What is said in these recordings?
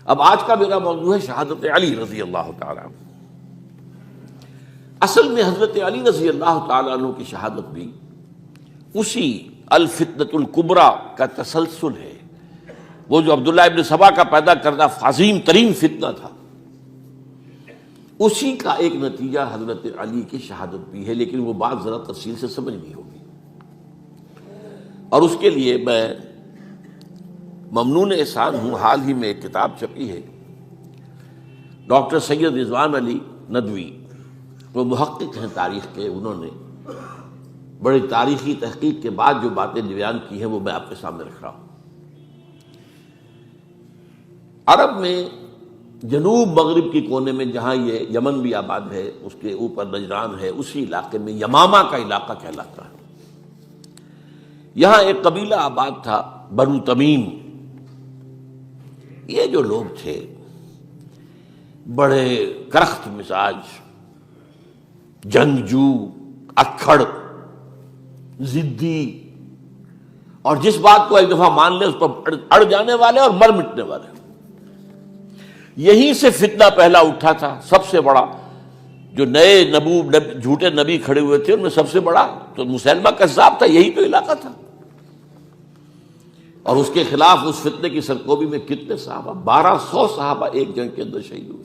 اب آج کا میرا موضوع ہے شہادت علی رضی اللہ تعالیٰ عنہ۔ اصل میں حضرت علی رضی اللہ تعالیٰ عنہ کی شہادت بھی اسی الفتنۃ الکبریٰ کا تسلسل ہے۔ وہ جو عبداللہ ابن سبا کا پیدا کردہ عظیم ترین فتنہ تھا، اسی کا ایک نتیجہ حضرت علی کی شہادت بھی ہے، لیکن وہ بات ذرا تفصیل سے سمجھنی ہوگی۔ اور اس کے لیے میں ممنون احسان ہوں، حال ہی میں ایک کتاب چھپی ہے، ڈاکٹر سید رضوان علی ندوی، وہ محقق ہیں تاریخ کے، انہوں نے بڑی تاریخی تحقیق کے بعد جو باتیں بیان کی ہیں وہ میں آپ کے سامنے رکھ رہا ہوں۔ عرب میں جنوب مغرب کی کونے میں، جہاں یہ یمن بھی آباد ہے، اس کے اوپر نجران ہے، اسی علاقے میں یمامہ کا علاقہ کہلاتا ہے۔ یہاں ایک قبیلہ آباد تھا، بنو تمیم۔ یہ جو لوگ تھے بڑے کرخت مزاج، جنگجو، اکھڑ، ضدی، اور جس بات کو ایک دفعہ مان لے اس پر اڑ جانے والے اور مر مٹنے والے۔ یہیں سے فتنہ پہلا اٹھا تھا۔ سب سے بڑا جو نئے جھوٹے نبی کھڑے ہوئے تھے ان میں سب سے بڑا تو مسلمہ کذاب تھا، یہی تو علاقہ تھا۔ اور اس کے خلاف اس فتنے کی سرکوبی میں کتنے صحابہ، 1200 صحابہ ایک جنگ کے اندر شہید ہوئے،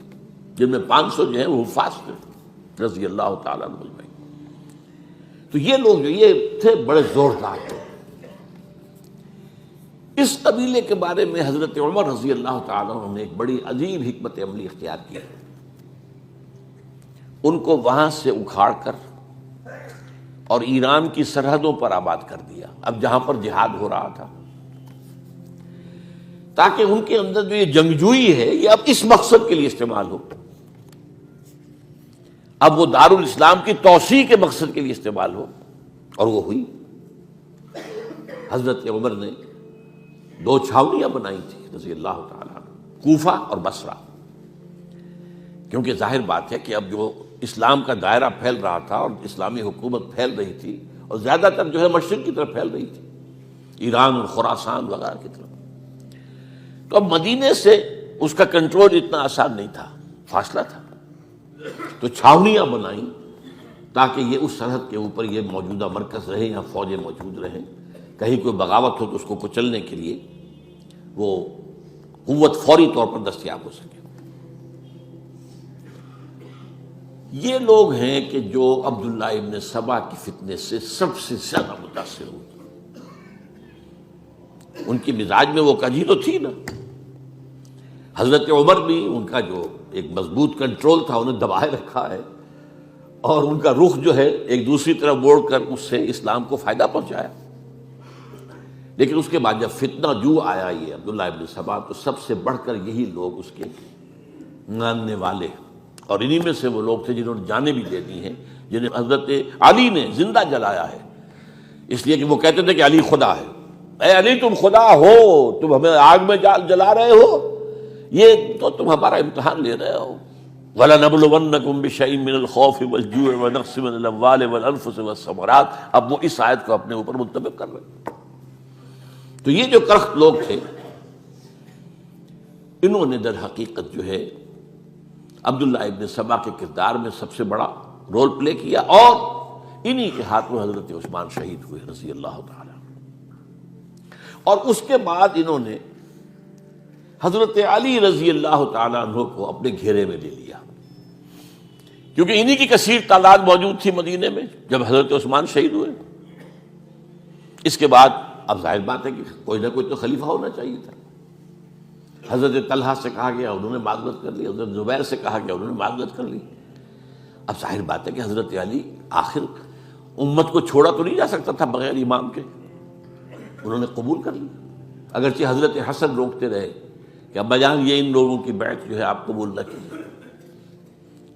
جن میں 500 جو ہیں وہ حفاظ تھے رضی اللہ تعالیٰ عنہ۔ تو یہ لوگ جو یہ تھے بڑے زوردار تھے۔ اس قبیلے کے بارے میں حضرت عمر رضی اللہ تعالیٰ عنہ نے ایک بڑی عجیب حکمت عملی اختیار کی۔ ان کو وہاں سے اکھاڑ کر اور ایران کی سرحدوں پر آباد کر دیا، اب جہاں پر جہاد ہو رہا تھا، تاکہ ان کے اندر جو یہ جنگجوئی ہے یہ اب اس مقصد کے لیے استعمال ہو، اب وہ دارالاسلام کی توسیع کے مقصد کے لیے استعمال ہو، اور وہ ہوئی۔ حضرت عمر نے 2 چھاؤنیاں بنائی تھی رضی اللہ تعالیٰ عنہ، کوفہ اور بصرہ، کیونکہ ظاہر بات ہے کہ اب جو اسلام کا دائرہ پھیل رہا تھا اور اسلامی حکومت پھیل رہی تھی، اور زیادہ تر جو ہے مشرق کی طرف پھیل رہی تھی، ایران اور خراسان وغیرہ کی طرف۔ تو اب مدینے سے اس کا کنٹرول اتنا آسان نہیں تھا، فاصلہ تھا، تو چھاؤنیاں بنائیں تاکہ یہ اس سرحد کے اوپر یہ موجودہ مرکز رہے، یہاں فوجیں موجود رہیں، کہیں کوئی بغاوت ہو تو اس کو کچلنے کے لیے وہ قوت فوری طور پر دستیاب ہو سکے۔ یہ لوگ ہیں کہ جو عبداللہ ابن سبا کی فتنے سے سب سے زیادہ متاثر ہوئے۔ ان کی مزاج میں وہ کجی تو تھی نا۔ حضرت عمر بھی ان کا جو ایک مضبوط کنٹرول تھا انہیں دبائے رکھا ہے، اور ان کا رخ جو ہے ایک دوسری طرف موڑ کر اس سے اسلام کو فائدہ پہنچایا۔ لیکن اس کے بعد جب فتنہ جو آیا یہ عبداللہ ابن سبا، تو سب سے بڑھ کر یہی لوگ اس کے ماننے والے، اور انہی میں سے وہ لوگ تھے جنہوں نے جانیں بھی دے دی ہیں، جنہیں حضرت علی نے زندہ جلایا ہے، اس لیے کہ وہ کہتے تھے کہ علی خدا ہے۔ اے علی تم خدا ہو، تم ہمیں آگ میں جلا رہے ہو، یہ تو تم ہمارا امتحان لے رہے ہو۔ وَلَنَبْلُوَنَّكُمْ بِشَيْءٍ مِّنَ الْخَوْفِ وَالْجُوعِ وَنَقْصٍ مِّنَ الْأَمْوَالِ وَالْأَنفُسِ وَالثَّمَرَاتِ۔ اب وہ اس آیت کو اپنے اوپر منطبق کر رہے ہیں۔ تو یہ جو کرخت لوگ تھے، انہوں نے در حقیقت جو ہے عبداللہ ابن سبا کے کردار میں سب سے بڑا رول پلے کیا، اور انہی کے ہاتھوں حضرت عثمان شہید ہوئے رضی اللہ تعالیٰ۔ اور اس کے بعد انہوں نے حضرت علی رضی اللہ تعالیٰ عنہ کو اپنے گھیرے میں لے لیا، کیونکہ انہی کی کثیر تعداد موجود تھی مدینے میں جب حضرت عثمان شہید ہوئے۔ اس کے بعد اب ظاہر بات ہے کہ کوئی نہ کوئی تو خلیفہ ہونا چاہیے تھا۔ حضرت طلحہ سے کہا گیا، انہوں نے معذرت کر لی، حضرت زبیر سے کہا گیا، انہوں نے معذرت کر لی۔ اب ظاہر بات ہے کہ حضرت علی آخر امت کو چھوڑا تو نہیں جا سکتا تھا بغیر امام کے، انہوں نے قبول کر لی، اگرچہ حضرت حسن روکتے رہے کہ ابا جان یہ ان لوگوں کی بیعت جو ہے آپ قبول نہ کیجیے۔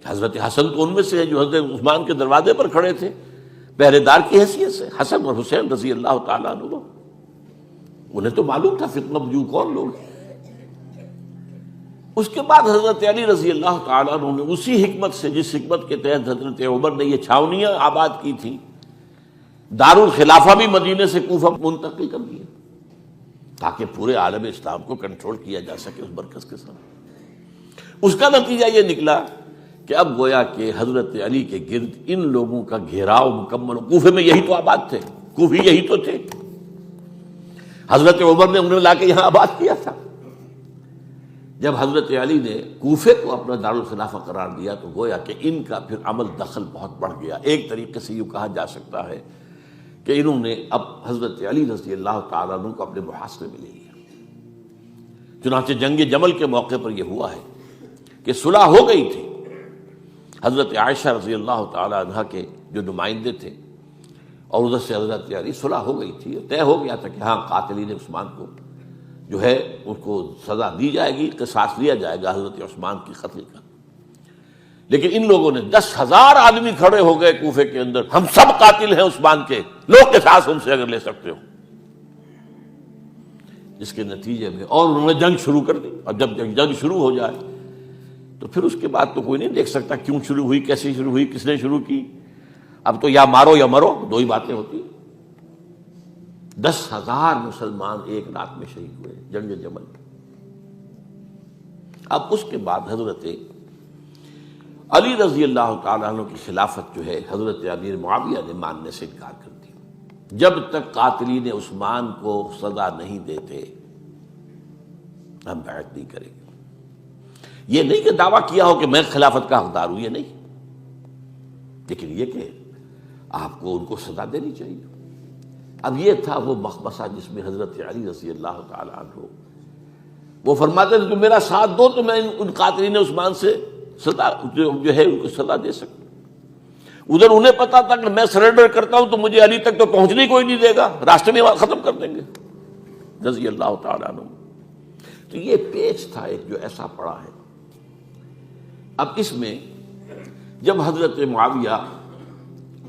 حضرت حسن تو ان میں سے ہے جو حضرت عثمان کے دروازے پر کھڑے تھے پہرے دار کی حیثیت سے، حسن اور حسین رضی اللہ تعالیٰ عنہ، انہیں تو معلوم تھا فتنہ جو کون لوگ ہیں۔ اس کے بعد حضرت علی رضی اللہ تعالیٰ عنہ نے اسی حکمت سے، جس حکمت کے تحت حضرت عمر نے یہ چھاؤنیاں آباد کی تھی، دارالخلافہ بھی مدینے سے کوفہ منتقل کر دیا، تاکہ پورے عالم اسلام کو کنٹرول کیا جا سکے اس مرکز کے ساتھ۔ اس کا نتیجہ یہ نکلا کہ اب گویا کہ حضرت علی کے گرد ان لوگوں کا گھیراؤ مکمل. کوفے میں یہی تو آباد تھے، کوفی یہی تو تھے. حضرت عمر نے انہیں لا کے یہاں آباد کیا تھا. جب حضرت علی نے کوفے کو اپنا دارالخلافہ قرار دیا تو گویا کہ ان کا پھر عمل دخل بہت بڑھ گیا. ایک طریقے سے یہ کہا جا سکتا ہے کہ انہوں نے اب حضرت علی رضی اللہ تعالیٰ عنہ کو اپنے محاصرے میں لے لیا. چنانچہ جنگ جمل کے موقع پر یہ ہوا ہے کہ صلح ہو گئی تھی. حضرت عائشہ رضی اللہ تعالیٰ عنہ کے جو نمائندے تھے اور ادھر سے حضرت علی، صلح ہو گئی تھی. طے ہو گیا تھا کہ ہاں قاتلین عثمان کو جو ہے اس کو سزا دی جائے گی، قصاص لیا جائے گا حضرت عثمان کی قتل کا. لیکن ان لوگوں نے 10,000 آدمی کھڑے ہو گئے کوفے کے اندر، ہم سب قاتل ہیں عثمان کے، لوگ قصاص ان سے اگر لے سکتے ہو. جس کے نتیجے میں اور انہوں نے جنگ شروع کر دی. اور جب جنگ شروع ہو جائے تو پھر اس کے بعد تو کوئی نہیں دیکھ سکتا کیوں شروع ہوئی، کیسے شروع ہوئی، کس نے شروع کی. اب تو یا مارو یا مرو، دو ہی باتیں ہوتی. 10,000 مسلمان ایک رات میں شہید ہوئے جنگ جمل. اب اس کے بعد حضرت علی رضی اللہ تعالیٰ عنہ کی خلافت جو ہے حضرت امیر معاویہ نے ماننے سے انکار کر دیا. جب تک قاتلین عثمان کو سزا نہیں دیتے ہم بیعت نہیں کریں گے. یہ نہیں کہ دعویٰ کیا ہو کہ میں خلافت کا حقدار ہوں، یہ نہیں، لیکن یہ کہ آپ کو ان کو سزا دینی چاہیے. اب یہ تھا وہ مخمصہ جس میں حضرت علی رضی اللہ تعالیٰ عنہ وہ فرماتے تھے کہ میرا ساتھ دو تو میں ان قاتلین عثمان سے سزا جو ہے ان کو سزا دے سکتا. ادھر انہیں پتا تھا کہ میں سرنڈر کرتا ہوں تو مجھے علی تک تو پہنچنے کوئی نہیں دے گا، راستے میں ختم کر دیں گے رضی اللہ تعالیٰ عنہ. تو یہ پیچ تھا ایک جو ایسا پڑا ہے. اب اس میں جب حضرت معاویہ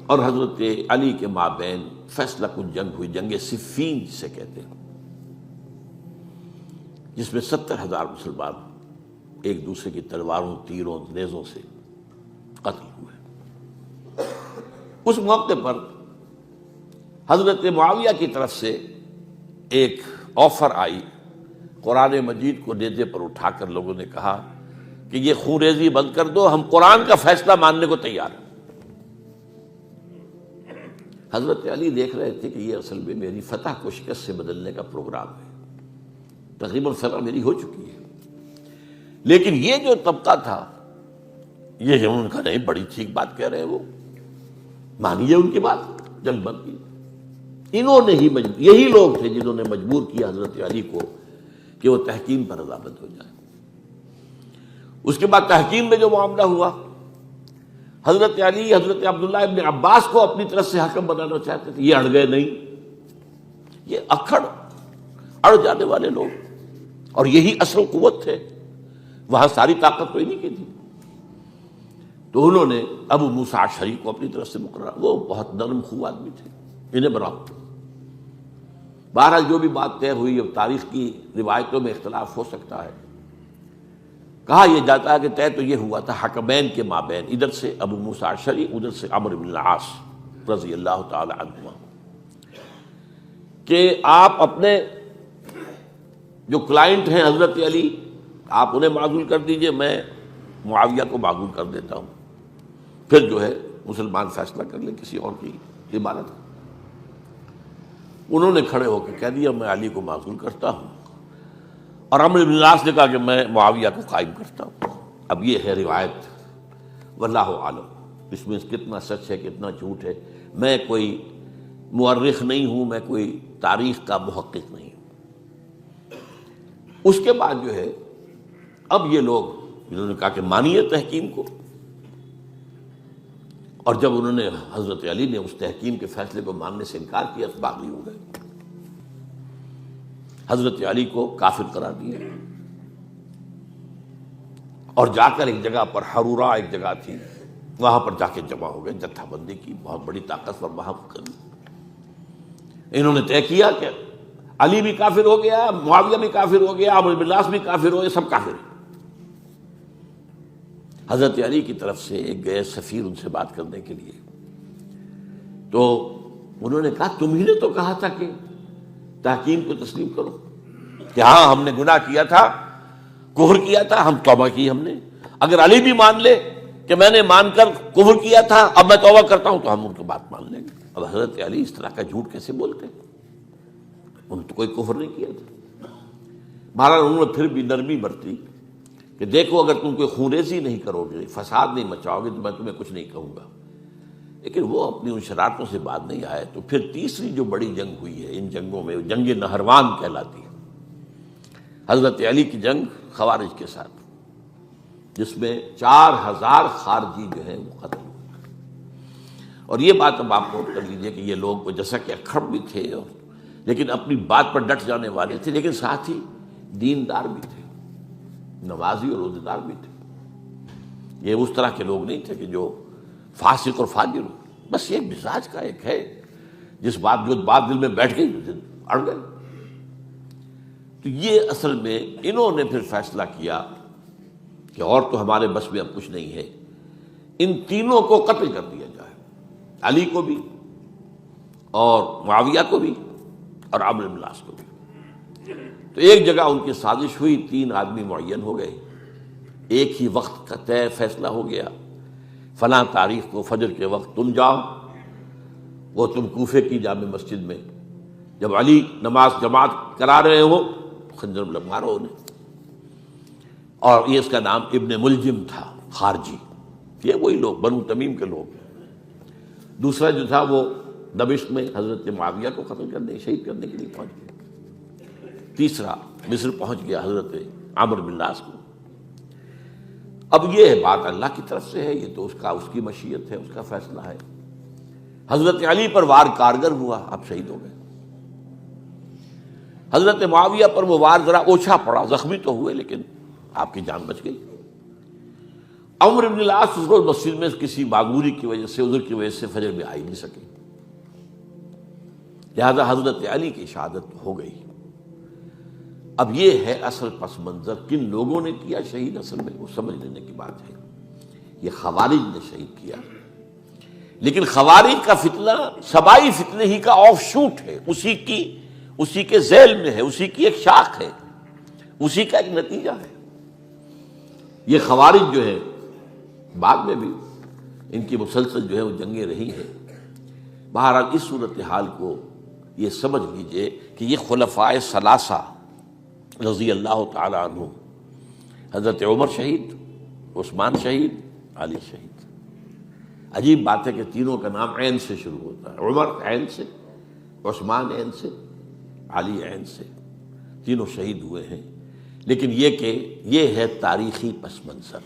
اور حضرت علی کے مابین فیصلہ کن جنگ ہوئی، جنگ صفین جسے کہتے ہیں، جس میں 70,000 مسلمان ایک دوسرے کی تلواروں، تیروں، نیزوں سے قتل ہوئے. اس موقع پر حضرت معاویہ کی طرف سے ایک آفر آئی. قرآن مجید کو نیزے پر اٹھا کر لوگوں نے کہا کہ یہ خونریزی بند کر دو، ہم قرآن کا فیصلہ ماننے کو تیار ہیں. حضرت علی دیکھ رہے تھے کہ یہ اصل میں میری فتح کو شکست سے بدلنے کا پروگرام ہے. تقریباً فتح میری ہو چکی ہے، لیکن یہ جو طبقہ تھا یہ ان کا نہیں، بڑی ٹھیک بات کہہ رہے ہیں، وہ مانیے ان کی بات، جنگ بند کی. انہوں نے ہی یہی لوگ تھے جنہوں نے مجبور کیا حضرت علی کو کہ وہ تحکیم پر رضامند ہو جائے. اس کے بعد تحکیم میں جو معاملہ ہوا، حضرت علی حضرت عبداللہ ابن عباس کو اپنی طرف سے حکم بنانا چاہتے تھے. یہ اڑ گئے نہیں. یہ اڑ جانے والے لوگ، اور یہی اصل قوت تھے. وہاں ساری طاقت تو انہیں کی تھی. تو انہوں نے ابو موسیٰ اشعری کو اپنی طرف سے مقرر، وہ بہت نرم خو آدمی تھے، انہیں بناؤ. بہرحال جو بھی بات طے ہوئی، اب تاریخ کی روایتوں میں اختلاف ہو سکتا ہے. کہا یہ جاتا ہے کہ طے تو یہ ہوا تھا حکمین کے مابین، ادھر سے ابو موسیٰ اشعری، ادھر سے عمرو بن العاص رضی اللہ تعالی عنہما، کہ آپ اپنے جو کلائنٹ ہیں حضرت علی، آپ انہیں معزول کر دیجئے، میں معاویہ کو معزول کر دیتا ہوں. پھر جو ہے مسلمان فیصلہ کر لیں کسی اور کی عبادت. انہوں نے کھڑے ہو کے کہہ دیا میں علی کو معزول کرتا ہوں، اور عمرو بن العاص نے کہا کہ میں معاویہ کو قائم کرتا ہوں. اب یہ ہے روایت، واللہ عالم اس میں کتنا سچ ہے کتنا جھوٹ ہے. میں کوئی مورخ نہیں ہوں، میں کوئی تاریخ کا محقق نہیں ہوں. اس کے بعد جو ہے اب یہ لوگ جنہوں نے کہا کہ مانیے تحکیم کو، اور جب انہوں نے حضرت علی نے اس تحکیم کے فیصلے کو ماننے سے انکار کیا تو باغی ہو گئے. حضرت علی کو کافر قرار دیا، اور جا کر ایک جگہ پر حرورہ ایک جگہ تھی، وہاں پر جا کے جمع ہو گئے، جتھا بندی کی، بہت بڑی طاقت پر وہاں کر. انہوں نے طے کیا کہ علی بھی کافر ہو گیا، معاویہ بھی کافر ہو گیا، عمرو بن العاص بھی کافر ہو گئے، سب کافر ہیں. حضرت علی کی طرف سے ایک گئے سفیر ان سے بات کرنے کے لیے، تو انہوں نے کہا تم ہی نے تو کہا تھا کہ تحکیم کو تسلیم کرو، کہ ہاں ہم نے گناہ کیا تھا، کفر کیا تھا، ہم توبہ کی ہم نے. اگر علی بھی مان لے کہ میں نے مان کر کفر کیا تھا، اب میں توبہ کرتا ہوں، تو ہم ان کی بات مان لیں گے. اب حضرت علی اس طرح کا جھوٹ کیسے بولتے ہیں؟ انہوں نے تو کوئی کفر نہیں کیا تھا. بہرحال انہوں نے پھر بھی نرمی برتی کہ دیکھو اگر تم کوئی خونریزی نہیں کرو گے، فساد نہیں مچاؤ گے، تو میں تمہیں کچھ نہیں کہوں گا. لیکن وہ اپنی ان شرارتوں سے بعد نہیں آئے. تو پھر تیسری جو بڑی جنگ ہوئی ہے ان جنگوں میں، جنگ نہروان کہلاتی ہے، حضرت علی کی جنگ خوارج کے ساتھ، جس میں 4000 خارجی جو ہیں وہ قتل ہوئے. اور یہ بات اب آپ نوٹ کر لیجئے کہ یہ لوگ جیسا کہ اکھڑ بھی تھے لیکن اپنی بات پر ڈٹ جانے والے تھے، لیکن ساتھ ہی دیندار بھی تھے، نمازی اور روزہ دار بھی تھے. یہ اس طرح کے لوگ نہیں تھے کہ جو فاسق اور فاجر ہو. بس یہ مزاج کا ایک ہے، جو بات دل میں بیٹھ گئی اڑ گئے. تو یہ اصل میں انہوں نے پھر فیصلہ کیا کہ اور تو ہمارے بس میں اب کچھ نہیں ہے، ان تینوں کو قتل کر دیا جائے، علی کو بھی اور معاویہ کو بھی اور عمرو بن العاص کو بھی. تو ایک جگہ ان کی سازش ہوئی، 3 آدمی معین ہو گئے، ایک ہی وقت کا طے فیصلہ ہو گیا، فلاں تاریخ کو فجر کے وقت تم جاؤ، وہ تم کوفے کی جامع مسجد میں، جب علی نماز جماعت کرا رہے ہو خنجر مارو انہیں. اور یہ اس کا نام ابن ملجم تھا، خارجی، یہ وہی لوگ بنو تمیم کے لوگ. دوسرا جو تھا وہ دمشق میں حضرت معاویہ کو قتل کرنے، شہید کرنے کے لیے پہنچ گیا. تیسرا مصر پہنچ گیا حضرت عمرو بن العاص کو. اب یہ بات اللہ کی طرف سے ہے، یہ تو اس کی مشیت ہے، اس کا فیصلہ ہے. حضرت علی پر وار کارگر ہوا، آپ شہید ہو گئے. حضرت معاویہ پر وہ وار ذرا اوچھا پڑا، زخمی تو ہوئے لیکن آپ کی جان بچ گئی. عمرو بن العاص اس روز مسجد میں کسی معذوری کی وجہ سے، عذر کی وجہ سے فجر میں آئی نہیں سکے، لہذا حضرت علی کی شہادت ہو گئی. اب یہ ہے اصل پس منظر، کن لوگوں نے کیا شہید، اصل میں وہ سمجھ لینے کی بات ہے. یہ خوارج نے شہید کیا، لیکن خوارج کا فتنہ سبائی فتنے ہی کا آف شوٹ ہے، اسی کے ذیل میں ہے، اسی کی ایک شاخ ہے، اسی کا ایک نتیجہ ہے. یہ خوارج جو ہے بعد میں بھی ان کی مسلسل جو ہے وہ جنگیں رہی ہیں. بہرحال اس صورتحال کو یہ سمجھ لیجئے کہ یہ خلفائے ثلاثہ رضی اللہ تعالی عنہ، حضرت عمر شہید، عثمان شہید، علی شہید. عجیب بات ہے کہ تینوں کا نام عین سے شروع ہوتا ہے، عمر عین سے، عثمان عین سے، علی عین سے. تینوں شہید ہوئے ہیں. لیکن یہ کہ یہ ہے تاریخی پس منظر.